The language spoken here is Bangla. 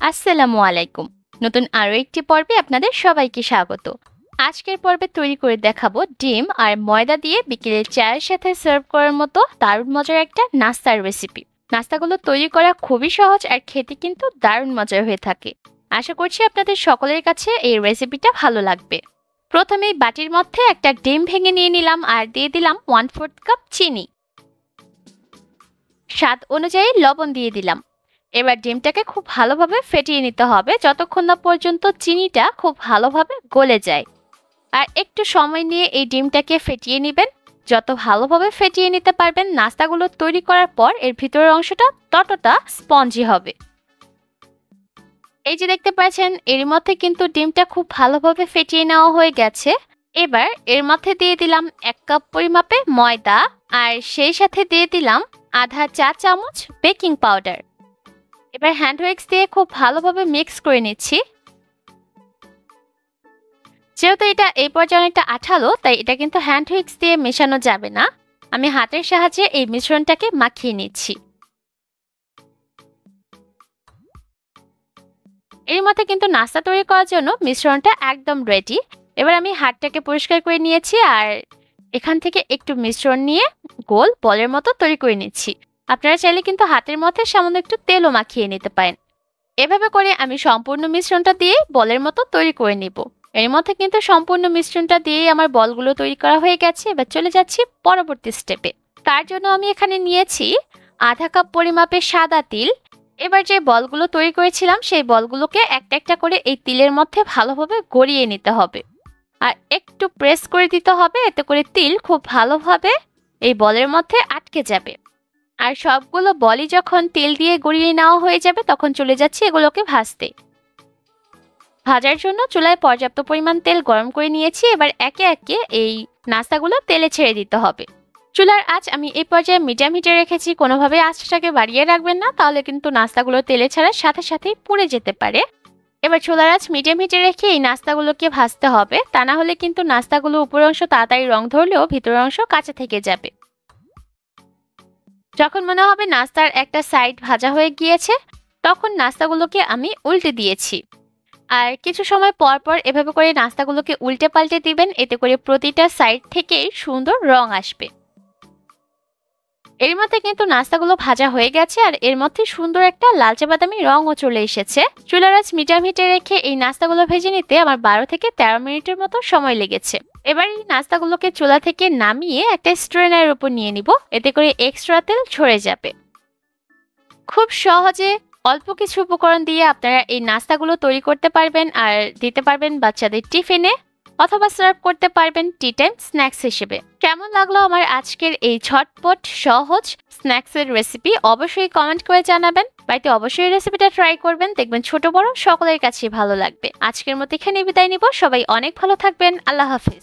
আসসালামু আলাইকুম। নতুন আরো একটি পর্বে আপনাদের সবাইকে স্বাগত। আজকের পর্বে তৈরি করে দেখাবো ডিম আর ময়দা দিয়ে বিকেলের চায়ের সাথে সার্ভ করার মতো দারুণ মজার একটা নাস্তার রেসিপি। নাস্তাগুলো তৈরি করা খুবই সহজ আর খেতে কিন্তু দারুণ মজার হয়ে থাকে। আশা করছি আপনাদের সকলের কাছে এই রেসিপিটা ভালো লাগবে। প্রথমেই বাটির মধ্যে একটা ডিম ভেঙে নিয়ে নিলাম আর দিয়ে দিলাম 1/4 কাপ চিনি। স্বাদ অনুযায়ী লবণ দিয়ে দিলাম। এবার ডিমটাকে খুব ভালোভাবে ফেটিয়ে নিতে হবে যতক্ষণ না পর্যন্ত চিনিটা খুব ভালোভাবে গলে যায়। আর একটু সময় নিয়ে এই ডিমটাকে ফেটিয়ে নেবেন। যত ভালোভাবে ফেটিয়ে নিতে পারবেন নাস্তাগুলো তৈরি করার পর এর ভিতরের অংশটা ততটা স্পঞ্জি হবে। এই যে দেখতে পাচ্ছেন এর মধ্যে কিন্তু ডিমটা খুব ভালোভাবে ফেটিয়ে নেওয়া হয়ে গেছে। এবার এর মধ্যে দিয়ে দিলাম 1 কাপ পরিমাপে ময়দা আর সেই সাথে দিয়ে দিলাম আধা চা চামচ বেকিং পাউডার। এবার হ্যান্ড উইক্স দিয়ে খুব ভালোভাবে মিক্স করে নিচ্ছি। যেহেতু এটা এই পর্যায়ে অনেকটা আঠালো তাই এটা কিন্তু হ্যান্ড উইক্স দিয়ে মেশানো যাবে না। আমি হাতের সাহায্যে এই মিশ্রণটাকে মাখিয়ে নিচ্ছি। এর মধ্যে কিন্তু নাস্তা তৈরি করার জন্য মিশ্রণটা একদম রেডি। এবার আমি হাতটাকে পরিষ্কার করে নিয়েছি আর এখান থেকে একটু মিশ্রণ নিয়ে গোল বলের মতো তৈরি করে নিচ্ছি। আপনারা চাইলে কিন্তু হাতের মধ্যে সামান্য একটু তেলও মাখিয়ে নিতে পারেন। এভাবে করে আমি সম্পূর্ণ মিশ্রণটা দিয়ে বলের মতো তৈরি করে নিব। এর মধ্যে কিন্তু সম্পূর্ণ মিশ্রণটা দিয়ে আমার বলগুলো তৈরি করা হয়ে গেছে। এবার চলে যাচ্ছি পরবর্তী স্টেপে। তার জন্য আমি এখানে নিয়েছি আধা কাপ পরিমাপে সাদা তিল। এবার যে বলগুলো তৈরি করেছিলাম সেই বলগুলোকে একটা একটা করে এই তিলের মধ্যে ভালোভাবে গড়িয়ে নিতে হবে আর একটু প্রেস করে দিতে হবে, এতে করে তিল খুব ভালোভাবে এই বলের মধ্যে আটকে যাবে। আর সবগুলো বলই যখন তেল দিয়ে গড়িয়ে নেওয়া হয়ে যাবে তখন চলে যাচ্ছি এগুলোকে ভাজতে। ভাজার জন্য চুলায় পর্যাপ্ত পরিমাণ তেল গরম করে নিয়েছি। এবার একে একে এই নাস্তাগুলো তেলে ছেড়ে দিতে হবে। চুলার আঁচ আমি এই পর্যায়ে মিডিয়াম হিটে রেখেছি। কোনোভাবে আঁচটাকে বাড়িয়ে রাখবেন না, তাহলে কিন্তু নাস্তাগুলো তেলে ছাড়ার সাথে সাথেই পুড়ে যেতে পারে। এবার চুলার আঁচ মিডিয়াম হিটে রেখে এই নাস্তাগুলোকে ভাজতে হবে, তা না হলে কিন্তু নাস্তাগুলো উপরের অংশ তাড়াতাড়ি রং ধরলেও ভিতরের অংশ কাঁচা থেকে যাবে। যখন মনে হবে নাস্তার একটা সাইড ভাজা হয়ে গিয়েছে তখন নাস্তাগুলোকে আমি উল্টে দিয়েছি। আর কিছু সময় পর পর এভাবে করে নাস্তাগুলোকে উল্টে পাল্টে দিবেন, এতে করে প্রতিটা সাইড থেকেই সুন্দর রং আসবে। এর মধ্যে কিন্তু নাস্তাগুলো ভাজা হয়ে গেছে আর এর মধ্যে সুন্দর একটা লালচে বাদামি রঙও চলে এসেছে। চুলার আঁচ মিডিয়াম হিটে রেখে এই নাস্তাগুলো ভেজে নিতে আমার 12 থেকে 13 মিনিটের মতো সময় লেগেছে। এবার এই নাস্তাগুলোকে চুলা থেকে নামিয়ে একটা স্ট্রেনারের উপর নিয়ে নিব, এতে করে এক্সট্রা তেল ঝরে যাবে। খুব সহজে অল্প কিছু উপকরণ দিয়ে আপনারা এই নাস্তাগুলো তৈরি করতে পারবেন আর দিতে পারবেন বাচ্চাদের টিফিনে, অথবা সার্ভ করতে পারবেন টি টাইম স্ন্যাক্স হিসেবে। কেমন লাগলো আমার আজকের এই ঝটপট সহজ স্ন্যাক্সের রেসিপি অবশ্যই কমেন্ট করে জানাবেন। বাড়িতে অবশ্যই রেসিপিটা ট্রাই করবেন, দেখবেন ছোট বড় সকলের কাছেই ভালো লাগবে। আজকের মতো এখানে বিদায় নিব। সবাই অনেক ভালো থাকবেন। আল্লাহ হাফিজ।